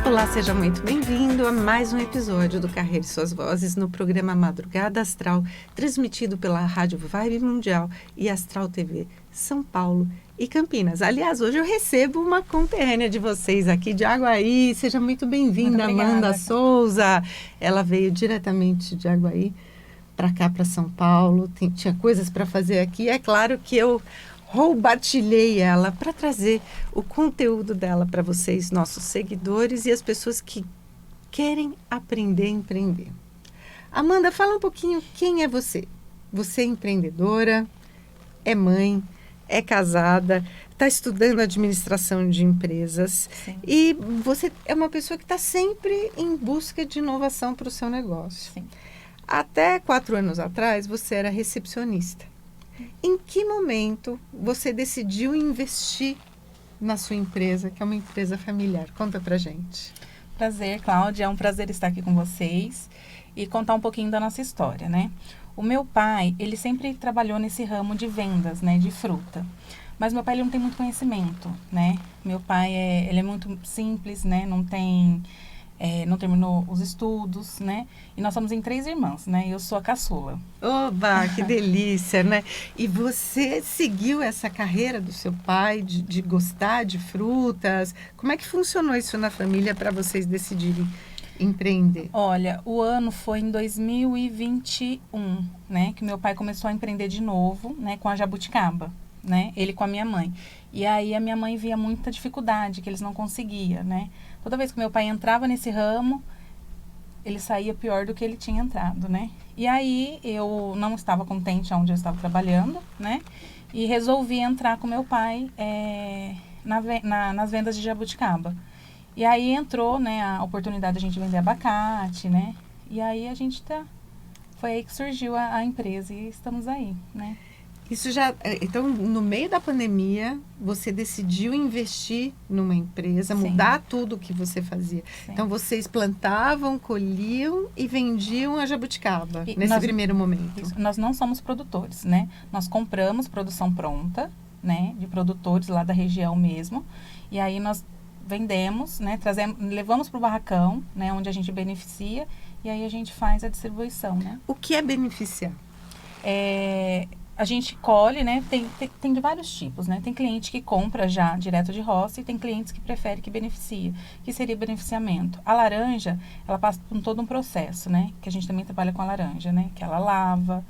Olá, seja muito bem-vindo a mais um episódio do Carreira e Suas Vozes no programa Madrugada Astral, transmitido pela Rádio Vibe Mundial e Astral TV São Paulo e Campinas. Aliás, hoje eu recebo uma conterrânea de vocês aqui de Aguaí. Seja muito bem-vinda, Amanda Souza. Ela veio diretamente de Aguaí para cá, para São Paulo. Tinha coisas para fazer aqui. É claro que eu roubatilhei ela para trazer o conteúdo dela para vocês, nossos seguidores e as pessoas que querem aprender a empreender. Amanda, fala um pouquinho quem é você. Você é empreendedora, é mãe, é casada, está estudando administração de empresas. Sim. E você é uma pessoa que está sempre em busca de inovação para o seu negócio. Sim. Até 4 anos atrás, você era recepcionista. Em que momento você decidiu investir na sua empresa, que é uma empresa familiar? Conta pra gente. Prazer, Cláudia. É um prazer estar aqui com vocês e contar um pouquinho da nossa história, né? O meu pai, ele sempre trabalhou nesse ramo de vendas, né, de fruta. Mas meu pai, ele não tem muito conhecimento, né? Meu pai, ele é muito simples, né? Não terminou os estudos, né? E nós somos em 3 irmãos, né? Eu sou a caçula. Oba, que delícia, né? E você seguiu essa carreira do seu pai, de gostar de frutas? Como é que funcionou isso na família para vocês decidirem empreender? Olha, o ano foi em 2021, né? Que meu pai começou a empreender de novo, né? Com a jabuticaba, né? Ele com a minha mãe. E aí a minha mãe via muita dificuldade, que eles não conseguiam, né? Toda vez que meu pai entrava nesse ramo, ele saía pior do que ele tinha entrado, né? E aí eu não estava contente onde eu estava trabalhando, né? E resolvi entrar com meu pai nas vendas de jabuticaba. E aí entrou, né, a oportunidade de a gente vender abacate, né? E aí foi aí que surgiu a empresa e estamos aí, né? Isso já, então, no meio da pandemia, você decidiu investir numa empresa, Sim. Mudar tudo o que você fazia. Sim. Então, vocês plantavam, colhiam e vendiam a jabuticaba, nesse primeiro momento. Isso, nós não somos produtores, né? Nós compramos produção pronta, né? De produtores lá da região mesmo. E aí nós vendemos, né? Levamos para o barracão, né? Onde a gente beneficia. E aí a gente faz a distribuição, né? O que é beneficiar? A gente colhe, né? Tem de vários tipos, né? Tem cliente que compra já direto de roça e tem clientes que preferem que beneficia, que seria beneficiamento. A laranja, ela passa por todo um processo, né? Que a gente também trabalha com a laranja, né? Que ela lava,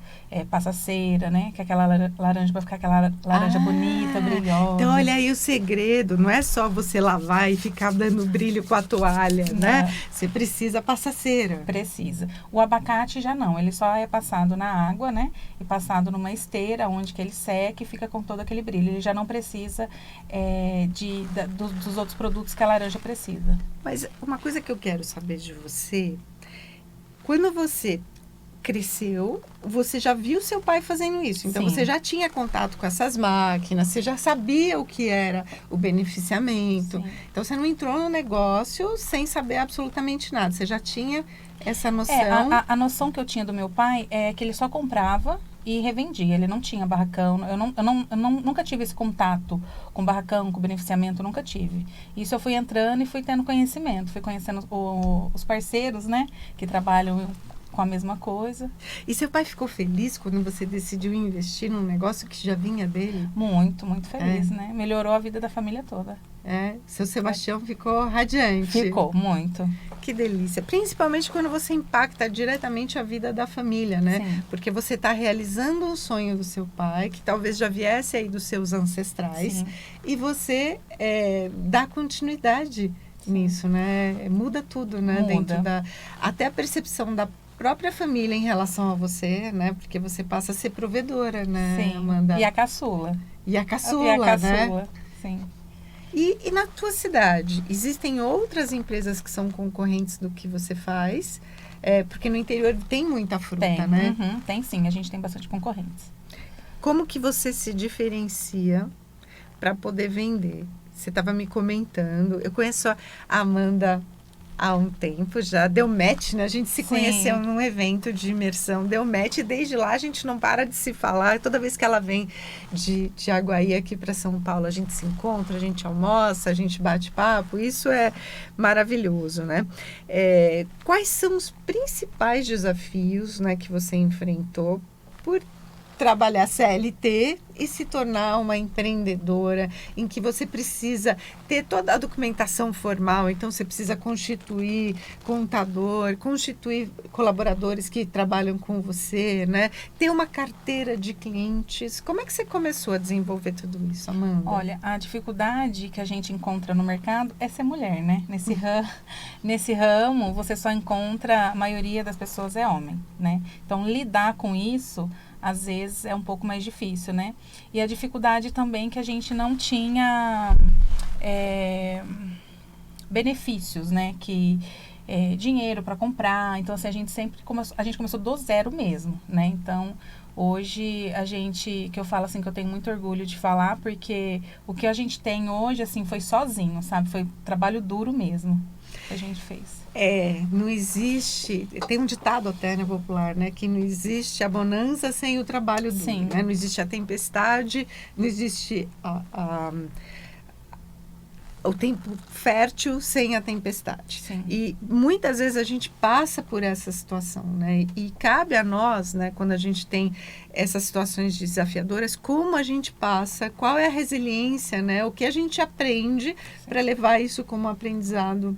passa cera, né? Que aquela laranja vai ficar aquela laranja bonita, brilhosa. Então, olha aí o segredo, não é só você lavar e ficar dando brilho com a toalha, né? Você precisa passar cera. Precisa. O abacate já não, ele só é passado na água, né? E passado numa esteira, onde que ele seca e fica com todo aquele brilho. Ele já não precisa dos outros produtos que a laranja precisa. Mas uma coisa que eu quero saber de você, quando você cresceu, você já viu seu pai fazendo isso. Então, Sim. Você já tinha contato com essas máquinas, você já sabia o que era o beneficiamento. Sim. Então, você não entrou no negócio sem saber absolutamente nada. Você já tinha essa noção. A noção que eu tinha do meu pai é que ele só comprava e revendia. Ele não tinha barracão. Eu nunca tive esse contato com barracão, com beneficiamento, nunca tive. Isso eu fui entrando e fui tendo conhecimento. Fui conhecendo os parceiros, né? Que trabalham com a mesma coisa. E seu pai ficou feliz quando você decidiu investir num negócio que já vinha dele? Muito, muito feliz, né? Melhorou a vida da família toda. Seu Sebastião ficou radiante. Ficou, muito. Que delícia. Principalmente quando você impacta diretamente a vida da família, né? Sim. Porque você está realizando um sonho do seu pai, que talvez já viesse aí dos seus ancestrais. Sim. E você dá continuidade nisso, né? Muda tudo, né? Muda. Até a percepção da própria família em relação a você, né? Porque você passa a ser provedora, né, Sim. Amanda? E a caçula. E a caçula, né? Sim. E na tua cidade, existem outras empresas que são concorrentes do que você faz? Porque no interior tem muita fruta, né? Tem sim, a gente tem bastante concorrentes. Como que você se diferencia para poder vender? Você estava me comentando. Eu conheço a Amanda há um tempo já, deu match, né? A gente se Sim. conheceu num evento de imersão, deu match, e desde lá a gente não para de se falar. Toda vez que ela vem de Aguaí aqui para São Paulo, a gente se encontra, a gente almoça, a gente bate papo, isso é maravilhoso, né? Quais são os principais desafios, né, que você enfrentou por trabalhar CLT e se tornar uma empreendedora, em que você precisa ter toda a documentação formal, então você precisa constituir contador, constituir colaboradores que trabalham com você, né? Ter uma carteira de clientes. Como é que você começou a desenvolver tudo isso, Amanda? Olha, a dificuldade que a gente encontra no mercado é ser mulher, né? Nesse ramo, você só encontra, a maioria das pessoas é homem, né? Então, lidar com isso, às vezes, é um pouco mais difícil, né? E a dificuldade também que a gente não tinha benefícios, né? Dinheiro para comprar. Então, assim, a gente começou do zero mesmo, né? Então, hoje, que eu falo assim, que eu tenho muito orgulho de falar, porque o que a gente tem hoje, assim, foi sozinho, sabe? Foi trabalho duro mesmo que a gente fez. Não existe, tem um ditado até, né, popular, né, que não existe a bonança sem o trabalho duro, Sim. né? Não existe a tempestade, não existe o tempo fértil sem a tempestade. Sim. E muitas vezes a gente passa por essa situação, né? E cabe a nós, né, quando a gente tem essas situações desafiadoras, como a gente passa, qual é a resiliência, né? O que a gente aprende para levar isso como aprendizado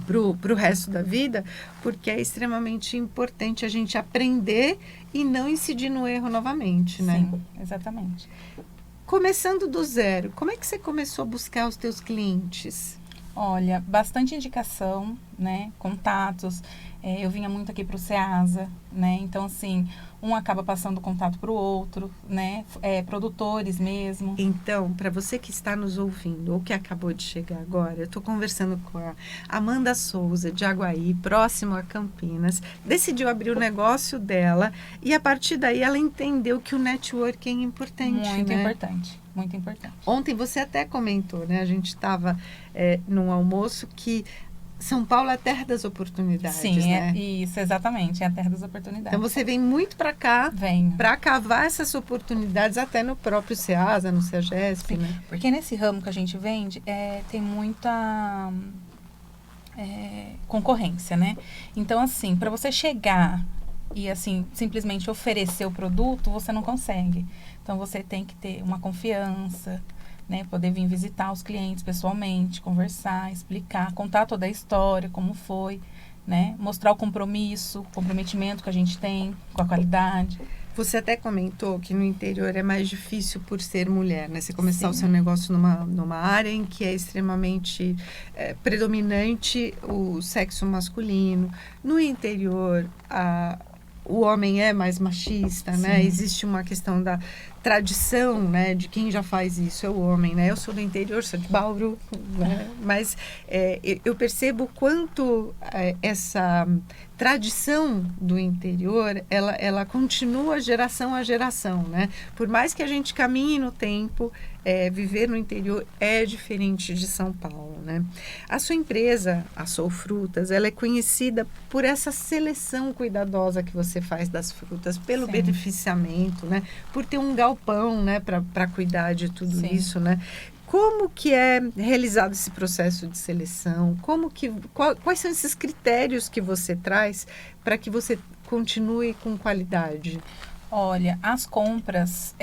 para o resto da vida, porque é extremamente importante a gente aprender e não incidir no erro novamente, né? Sim, exatamente. Começando do zero, como é que você começou a buscar os teus clientes? Olha, bastante indicação, né? Contatos. Eu vinha muito aqui para o Ceasa, né? Então, assim, um acaba passando o contato para o outro, né? Produtores mesmo. Então, para você que está nos ouvindo ou que acabou de chegar agora, eu estou conversando com a Amanda Souza, de Aguaí, próximo a Campinas. Decidiu abrir o negócio dela e, a partir daí, ela entendeu que o networking é importante, Muito né? importante, muito importante. Ontem você até comentou, né? A gente estava num almoço que São Paulo é a terra das oportunidades, Sim, né? Isso, exatamente, é a terra das oportunidades. Então você vem muito para cá para cavar essas oportunidades até no próprio Ceasa, no Ceagesp, né? Porque nesse ramo que a gente vende, tem muita concorrência, né? Então, assim, para você chegar e, assim, simplesmente oferecer o produto, você não consegue. Então, você tem que ter uma confiança, né? Poder vir visitar os clientes pessoalmente, conversar, explicar, contar toda a história, como foi, né? Mostrar o comprometimento que a gente tem com a qualidade. Você até comentou que no interior é mais difícil por ser mulher, né? Você começar Sim. o seu negócio numa área em que é extremamente predominante o sexo masculino. No interior, o homem é mais machista, né? Sim. Existe uma questão da tradição, né? De quem já faz isso é o homem, né? Eu sou do interior, sou de Bauru, né? Mas eu percebo quanto essa tradição do interior, ela continua geração a geração, né? Por mais que a gente caminhe no tempo, viver no interior é diferente de São Paulo, né? A sua empresa, a Soul Frutas, ela é conhecida por essa seleção cuidadosa que você faz das frutas, pelo Sim. beneficiamento, né? Por ter um galpão, né? Para cuidar de tudo Sim. isso, né? Como que é realizado esse processo de seleção? Quais são esses critérios que você traz para que você continue com qualidade? Olha, as compras,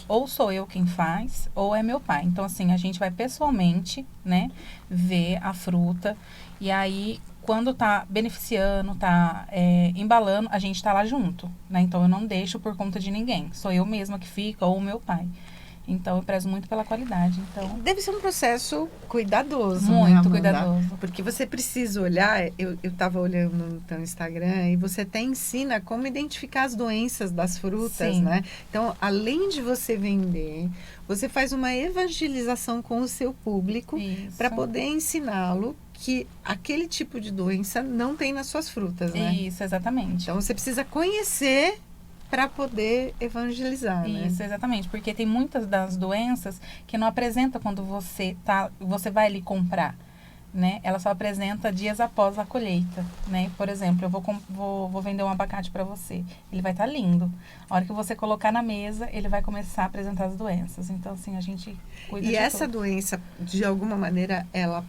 ou sou eu quem faz, ou é meu pai. Então, assim, a gente vai pessoalmente, né, ver a fruta. E aí, quando tá beneficiando, tá embalando, a gente tá lá junto, né? Então, eu não deixo por conta de ninguém. Sou eu mesma que fica, ou o meu pai. Então, eu prezo muito pela qualidade. Então, deve ser um processo cuidadoso, muito, né, Amanda? cuidadoso. Porque você precisa olhar, eu estava olhando no teu Instagram, e você até ensina como identificar as doenças das frutas, Sim. né? Então, além de você vender, você faz uma evangelização com o seu público para poder ensiná-lo que aquele tipo de doença não tem nas suas frutas, né? Isso, exatamente. Então, você precisa conhecer para poder evangelizar, né? Isso, exatamente, porque tem muitas das doenças que não apresenta quando você vai ali comprar, né? Ela só apresenta dias após a colheita, né? Por exemplo, eu vou vender um abacate para você. Ele vai estar lindo. A hora que você colocar na mesa, ele vai começar a apresentar as doenças. Então, assim, a gente cuida E de essa tudo. doença, de alguma maneira, ela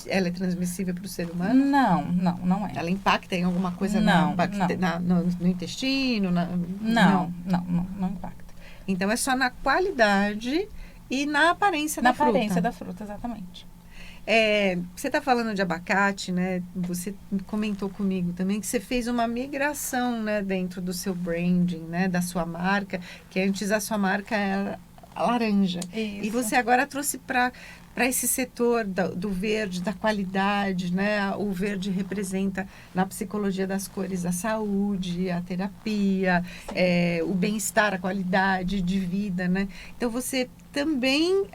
é transmissível para o ser humano? Não é. Ela impacta em alguma coisa Não, no intestino? Não impacta. Então, é só na qualidade e na aparência Na da fruta. aparência da fruta, exatamente. Você está falando de abacate, né? Você comentou comigo também que você fez uma migração, né, dentro do seu branding, né, da sua marca, que antes a sua marca era a laranja. Isso. E você agora trouxe para esse setor do verde, da qualidade, né? O verde representa na psicologia das cores a saúde, a terapia, o bem-estar, a qualidade de vida, né? Então você também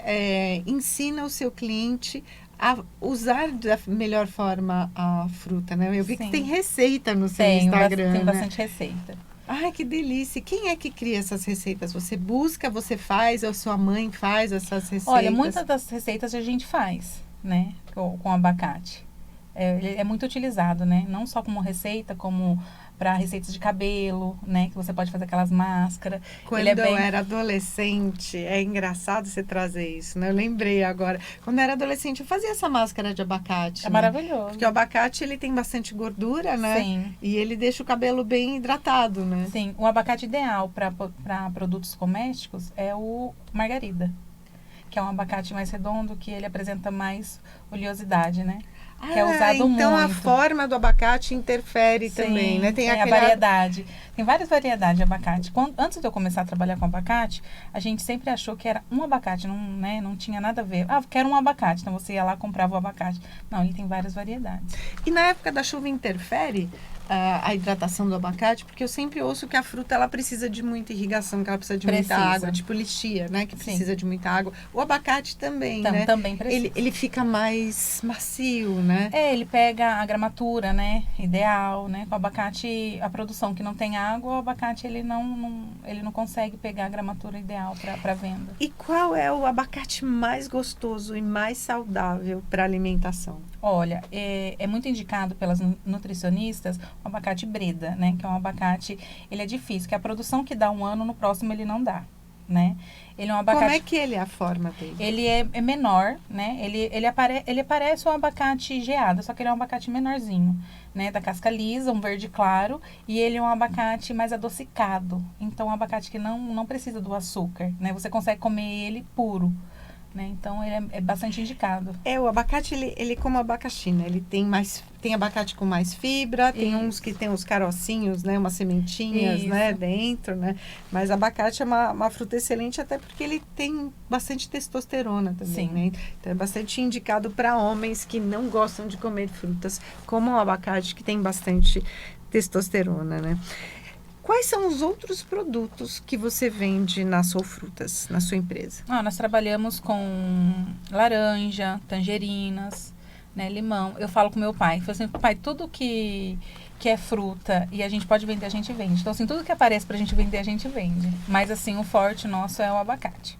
ensina o seu cliente a usar da melhor forma a fruta, né? Eu vi que Sim. tem receita no seu Tem Instagram, bastante receita. Ai, que delícia. Quem é que cria essas receitas? Você busca, você faz, ou sua mãe faz essas receitas? Olha, muitas das receitas a gente faz, né? Com abacate. Ele é muito utilizado, né? Não só como receita, como para receitas de cabelo, né? Que você pode fazer aquelas máscaras. Quando eu era adolescente, é engraçado você trazer isso, né? Eu lembrei agora. Quando eu era adolescente, eu fazia essa máscara de abacate. É né? maravilhoso. Porque o abacate, ele tem bastante gordura, né? Sim. E ele deixa o cabelo bem hidratado, né? Sim. O abacate ideal para produtos domésticos é o margarida. Que é um abacate mais redondo, que ele apresenta mais oleosidade, né? Que é usado então muito. A forma do abacate interfere Sim, também, né? Tem a variedade. Tem várias variedades de abacate. Antes de eu começar a trabalhar com abacate, a gente sempre achou que era um abacate, não tinha nada a ver. Quero um abacate. Então você ia lá e comprava o abacate. Não, ele tem várias variedades. E na época da chuva interfere a hidratação do abacate? Porque eu sempre ouço que a fruta ela precisa de muita irrigação, que ela precisa de muita água, tipo lixia, né? Que precisa de muita água. O abacate também, né? Também precisa. Ele fica mais macio, né? Ele pega a gramatura, né? Ideal, né? Com o abacate, a produção que não tem água, o abacate ele não consegue pegar a gramatura ideal para venda. E qual é o abacate mais gostoso e mais saudável para alimentação? Olha, é muito indicado pelas nutricionistas o abacate Breda, né? Que é um abacate, ele é difícil, que a produção que dá um ano, no próximo ele não dá, né? Ele é um abacate... Como é que ele é a forma dele? Ele é menor, né? Ele parece um abacate geado, só que ele é um abacate menorzinho, né? Da casca lisa, um verde claro, e ele é um abacate mais adocicado. Então, é um abacate que não precisa do açúcar, né? Você consegue comer ele puro. Né? Então, ele é bastante indicado. O abacate, ele como abacaxi, né? Ele tem abacate com mais fibra, tem uns que tem os carocinhos, né? Umas sementinhas, né? Dentro, né? Mas abacate é uma fruta excelente, até porque ele tem bastante testosterona também, né? Então, é bastante indicado para homens que não gostam de comer frutas, como o abacate, que tem bastante testosterona, né? Quais são os outros produtos que você vende na Sou Frutas, na sua empresa? Nós trabalhamos com laranja, tangerinas, né, limão. Eu falo com meu pai, falo assim, pai, tudo que é fruta e a gente pode vender, a gente vende. Então, assim, tudo que aparece pra gente vender, a gente vende. Mas, assim, o forte nosso é o abacate.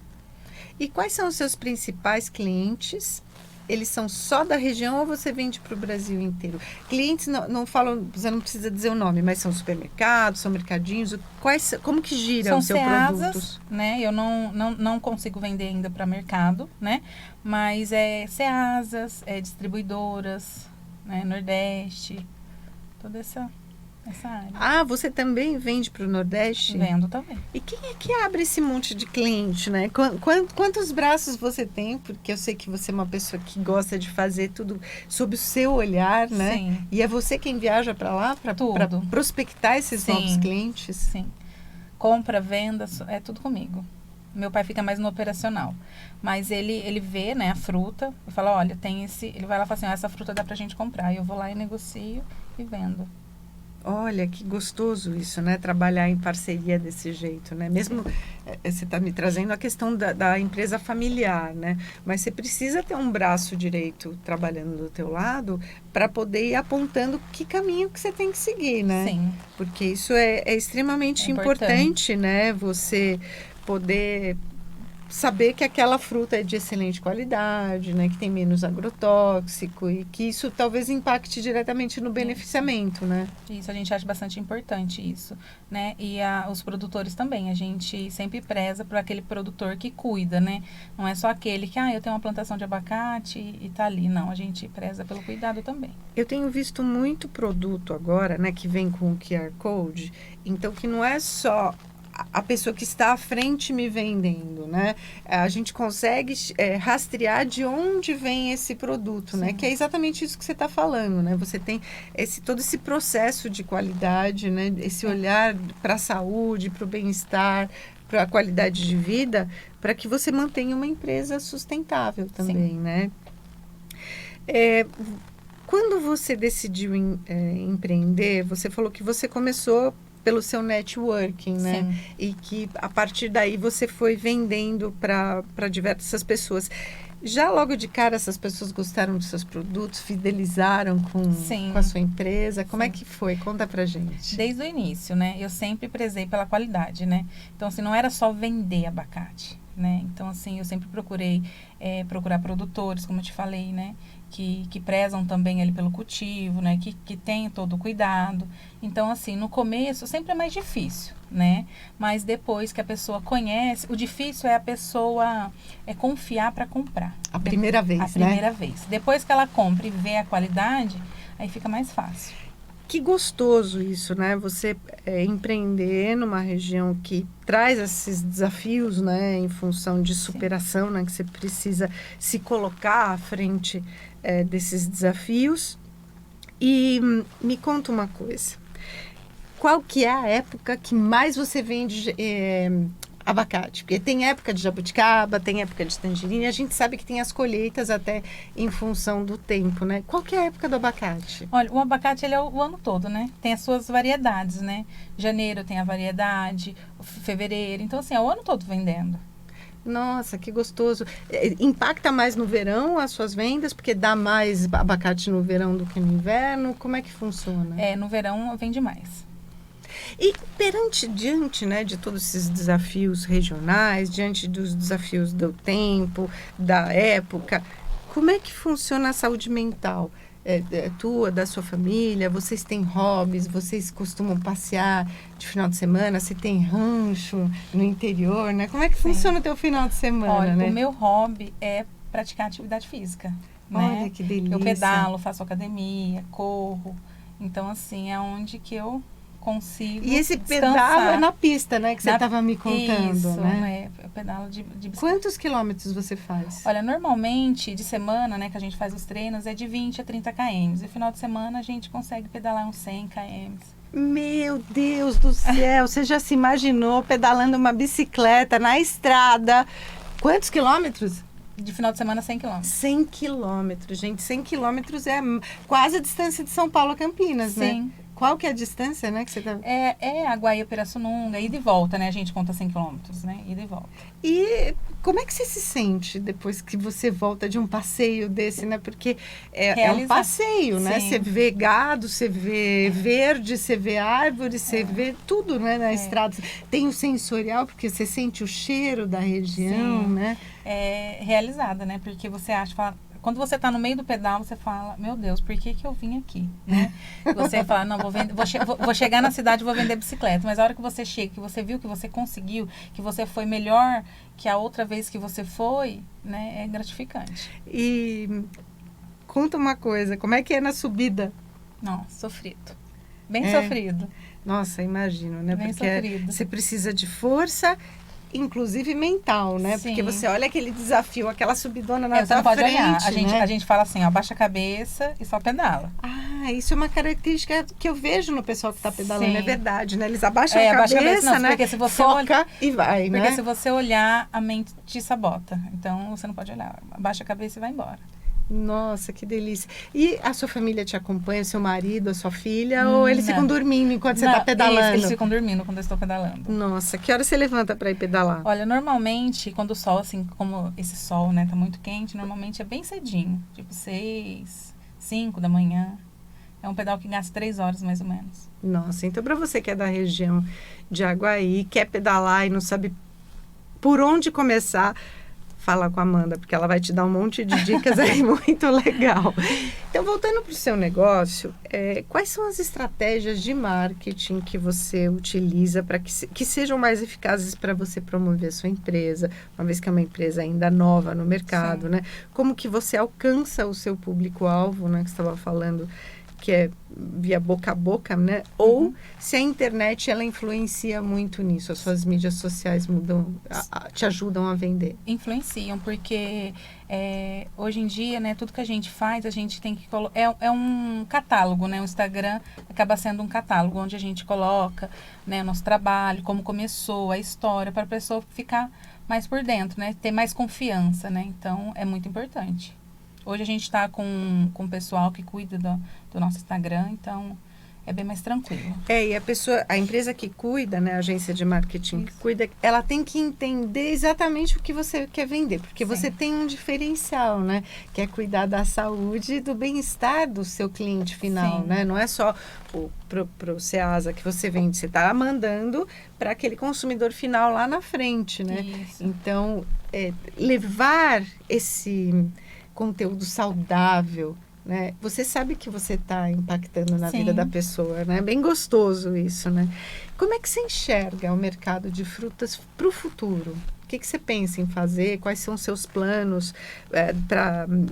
E quais são os seus principais clientes? Eles são só da região ou você vende para o Brasil inteiro? Clientes não falam, você não precisa dizer o nome, mas são supermercados, são mercadinhos? Como que gira o seu produto? Né? Eu não consigo vender ainda para mercado, né? Mas Ceasas, distribuidoras, né? Nordeste, toda essa área. Você também vende para o Nordeste? Vendo também. E quem é que abre esse monte de cliente, né? Quantos braços você tem? Porque eu sei que você é uma pessoa que gosta de fazer tudo sob o seu olhar, né? Sim. E é você quem viaja para lá para prospectar esses novos clientes? Sim. Compra, venda, é tudo comigo. Meu pai fica mais no operacional. Mas ele vê, né, a fruta e fala, olha, tem esse... Ele vai lá e fala assim, essa fruta dá pra gente comprar. E eu vou lá e negocio e vendo. Olha, que gostoso isso, né? Trabalhar em parceria desse jeito, né? Mesmo você está me trazendo a questão da empresa familiar, né? Mas você precisa ter um braço direito trabalhando do teu lado para poder ir apontando que caminho que você tem que seguir, né? Sim. Porque isso é extremamente importante, né? Você poder saber que aquela fruta é de excelente qualidade, né? Que tem menos agrotóxico e que isso talvez impacte diretamente no beneficiamento, né? Isso, a gente acha bastante importante isso, né? E os produtores também, a gente sempre preza por aquele produtor que cuida, né? Não é só aquele que, eu tenho uma plantação de abacate e tá ali. Não, a gente preza pelo cuidado também. Eu tenho visto muito produto agora, né? Que vem com o QR Code, então que não é só a pessoa que está à frente me vendendo, né? A gente consegue rastrear de onde vem esse produto, né? Que é exatamente isso que você está falando, né? Você tem todo esse processo de qualidade, né? Esse olhar para a saúde, para o bem-estar, para a qualidade de vida, para que você mantenha uma empresa sustentável também, né? Quando você decidiu empreender, você falou que você começou pelo seu networking, né? Sim. E que a partir daí você foi vendendo para diversas pessoas. Já logo de cara essas pessoas gostaram dos seus produtos, fidelizaram com a sua empresa? Como é que foi? Conta pra gente. Desde o início, né? Eu sempre prezei pela qualidade, né? Então, assim, não era só vender abacate, né? Então, assim, eu sempre procurei procurar produtores, como eu te falei, né? Que prezam também ali pelo cultivo, né? Que tem todo o cuidado. Então, assim, no começo sempre é mais difícil, né? Mas depois que a pessoa conhece, o difícil é a pessoa confiar para comprar. A primeira vez, né? A primeira vez. Depois que ela compra e vê a qualidade, aí fica mais fácil. Que gostoso isso, né? Você empreender numa região que traz esses desafios, né? Em função de superação, né? Que você precisa se colocar à frente desses desafios. E me conta uma coisa. Qual que é a época que mais você vende abacate? Porque tem época de jabuticaba, tem época de tangerina. A gente sabe que tem as colheitas até em função do tempo, né? Qual que é a época do abacate? Olha, o abacate ele é o ano todo, né? Tem as suas variedades, né? Janeiro tem a variedade, fevereiro. Então, assim, é o ano todo vendendo. Nossa, que gostoso. Impacta mais no verão as suas vendas? Porque dá mais abacate no verão do que no inverno? Como é que funciona? No verão vende mais. E diante, né, de todos esses desafios regionais, diante dos desafios do tempo, da época, como é que funciona a saúde mental? Tua, da sua família? Vocês têm hobbies? Vocês costumam passear de final de semana? Você tem rancho no interior, né? Como é que funciona o teu final de semana, Olha, né? O meu hobby é praticar atividade física. Olha, né? que delícia. Eu pedalo, faço academia, corro. Então, assim, é onde que eu consigo E esse descansar. pedalo é na pista, né? Que você estava me contando, Isso, né? Eu pedalo de bicicleta. Quantos quilômetros você faz? Olha, normalmente, de semana, né, que a gente faz os treinos, é de 20 a 30 km. E final de semana, a gente consegue pedalar uns 100 km. Meu Deus do céu! Você já se imaginou pedalando uma bicicleta na estrada? Quantos quilômetros? De final de semana, 100 km. 100 quilômetros, gente. 100 quilômetros é quase a distância de São Paulo a Campinas, né? Sim. Qual que é a distância, né, que você tá... É Aguaí, Pirassununga, ida e volta, né? A gente conta 100 quilômetros, né? Ida e volta. E como é que você se sente depois que você volta de um passeio desse, né? Porque é um passeio, né? Sim. Você vê gado, você vê verde, você vê árvore, você vê tudo, né, na estrada. Tem o sensorial, porque você sente o cheiro da região, Sim. né? É realizada, né? Porque você fala, quando você está no meio do pedal, você fala, meu Deus, por que eu vim aqui, né? Você fala, não, vou chegar na cidade e vou vender bicicleta. Mas a hora que você chega, que você viu que você conseguiu, que você foi melhor que a outra vez que você foi, né? É gratificante. E conta uma coisa, como é que é na subida? Não, sofrido. Bem sofrido. Nossa, imagino, né? Bem Porque sofrido. você precisa de força, inclusive mental, né? Sim. Porque você olha aquele desafio, aquela subidona na Você sua não pode frente, olhar. né? A gente fala assim, ó, abaixa a cabeça e só pedala. Ah, isso é uma característica que eu vejo no pessoal que está pedalando, Sim. é verdade, né? Eles abaixam a abaixa cabeça, não, né? Porque se você foca e vai, Porque né? se você olhar, a mente te sabota. Então, você não pode olhar. Abaixa a cabeça e vai embora. Nossa, que delícia. E a sua família te acompanha, seu marido, a sua filha? Ou eles ficam dormindo enquanto você está pedalando? Eles ficam dormindo quando eu estou pedalando. Nossa, que hora você levanta para ir pedalar? Olha, normalmente, quando o sol, assim, como esse sol, né, tá muito quente, normalmente é bem cedinho. Tipo 6, 5 da manhã. É um pedal que gasta 3 horas, mais ou menos. Nossa, então para você que é da região de Aguaí, quer pedalar e não sabe por onde começar, fala com a Amanda, porque ela vai te dar um monte de dicas aí muito legal. Então, voltando para o seu negócio, quais são as estratégias de marketing que você utiliza para que sejam mais eficazes para você promover a sua empresa, uma vez que é uma empresa ainda nova no mercado, né? Como que você alcança o seu público-alvo, né? Que você estava falando, que é via boca a boca, né? Ou se a internet, ela influencia muito nisso, as suas mídias sociais te ajudam a vender. Influenciam, porque hoje em dia, né, tudo que a gente faz, a gente tem que colocar... É um catálogo, né? O Instagram acaba sendo um catálogo, onde a gente coloca, né, o nosso trabalho, como começou, a história, para a pessoa ficar mais por dentro, né? Ter mais confiança, né? Então, é muito importante. Hoje a gente está com o pessoal que cuida do nosso Instagram, então é bem mais tranquilo. E a empresa que cuida, né, a agência de marketing que cuida, ela tem que entender exatamente o que você quer vender, porque você tem um diferencial, né, que é cuidar da saúde e do bem-estar do seu cliente final, né, não é só pro Ceasa que você vende, você está mandando para aquele consumidor final lá na frente, né? Isso. Então, levar esse conteúdo saudável, né? Você sabe que você está impactando na vida da pessoa, né? Bem gostoso isso, né? Como é que você enxerga o mercado de frutas para o futuro? O que você pensa em fazer? Quais são os seus planos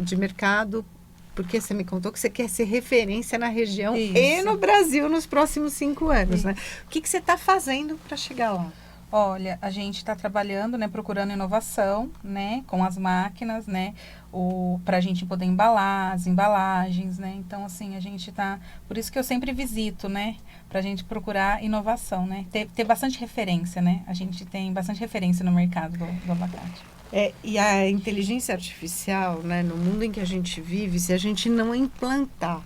de mercado? Porque você me contou que você quer ser referência na região e no Brasil nos próximos 5 anos, né? O que você está fazendo para chegar lá? Olha, a gente está trabalhando, né, procurando inovação, né, com as máquinas, né, para a gente poder embalar as embalagens, né, então, assim, a gente está, por isso que eu sempre visito, né, para a gente procurar inovação, né, ter bastante referência, né, a gente tem bastante referência no mercado do abacate. E a inteligência artificial, né, no mundo em que a gente vive, se a gente não implantar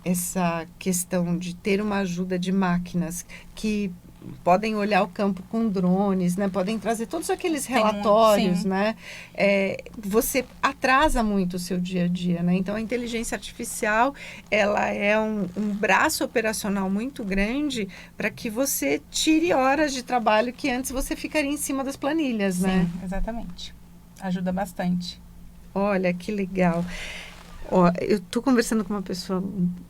essa questão de ter uma ajuda de máquinas que podem olhar o campo com drones, né? Podem trazer todos aqueles relatórios, né? Você atrasa muito o seu dia a dia, né? Então, a inteligência artificial, ela é um braço operacional muito grande para que você tire horas de trabalho que antes você ficaria em cima das planilhas, né? Sim, exatamente. Ajuda bastante. Olha, que legal. Eu estou conversando com uma pessoa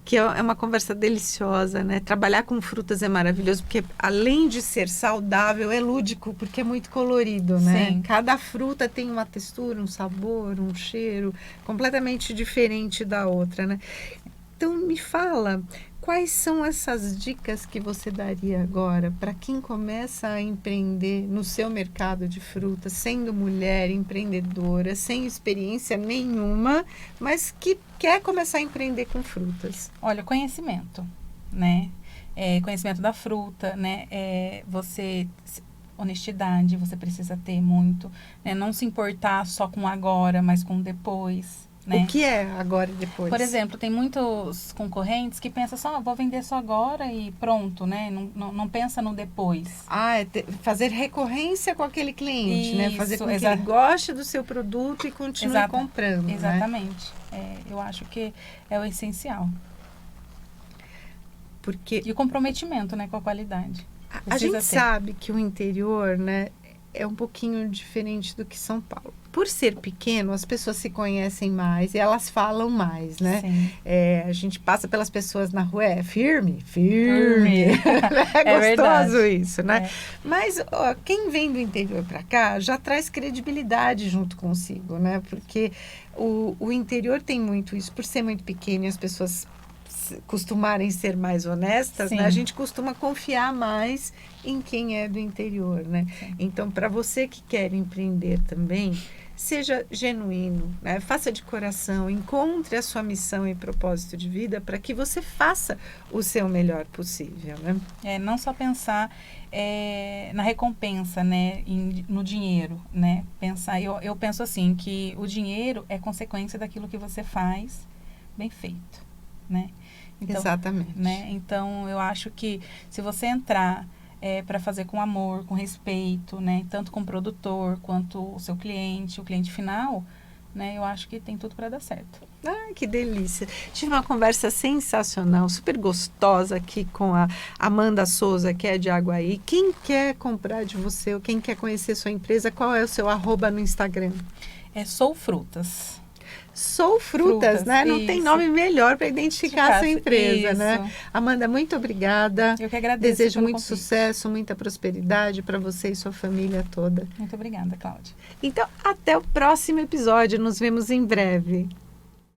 que é uma conversa deliciosa, né? Trabalhar com frutas é maravilhoso, porque além de ser saudável, é lúdico, porque é muito colorido, né? Sim. Cada fruta tem uma textura, um sabor, um cheiro completamente diferente da outra, né? Então, me fala, quais são essas dicas que você daria agora para quem começa a empreender no seu mercado de frutas, sendo mulher, empreendedora, sem experiência nenhuma, mas que quer começar a empreender com frutas? Olha, conhecimento, né? Conhecimento da fruta, né? Honestidade, você precisa ter muito, né? Não se importar só com agora, mas com depois. Né? O que é agora e depois? Por exemplo, tem muitos concorrentes que pensam só, vou vender só agora e pronto, né? Não pensa no depois. Fazer recorrência com aquele cliente, isso, né? Fazer com que ele goste do seu produto e continue comprando. Exatamente. Né? Eu acho que é o essencial. E o comprometimento, né, com a qualidade. A gente sabe que o interior, né, é um pouquinho diferente do que São Paulo. Por ser pequeno, as pessoas se conhecem mais e elas falam mais, né? Sim. A gente passa pelas pessoas na rua, firme. É gostoso verdade. Isso, né? Mas quem vem do interior para cá já traz credibilidade junto consigo, né? Porque o interior tem muito isso, por ser muito pequeno e as pessoas costumarem ser mais honestas, né? A gente costuma confiar mais em quem é do interior, né? Sim. Então, para você que quer empreender também, seja genuíno, né? Faça de coração, encontre a sua missão e propósito de vida para que você faça o seu melhor possível, né? Não só pensar na recompensa, né? No dinheiro, né? Eu penso assim, que o dinheiro é consequência daquilo que você faz bem feito, né? Então, exatamente. Né? Então, eu acho que se você entrar para fazer com amor, com respeito, né? Tanto com o produtor quanto o seu cliente, o cliente final, né? Eu acho que tem tudo para dar certo. Ah, que delícia. Tive uma conversa sensacional, super gostosa aqui com a Amanda Souza, que é de Aguaí. Quem quer comprar de você ou quem quer conhecer sua empresa, qual é o seu @ no Instagram? Sou Frutas. Sou Frutas, né? Não tem nome melhor para identificar a sua empresa, isso. né? Amanda, muito obrigada. Eu que agradeço. Desejo muito convite. sucesso, muita prosperidade para você e sua família toda. Muito obrigada, Cláudia. Então, até o próximo episódio. Nos vemos em breve.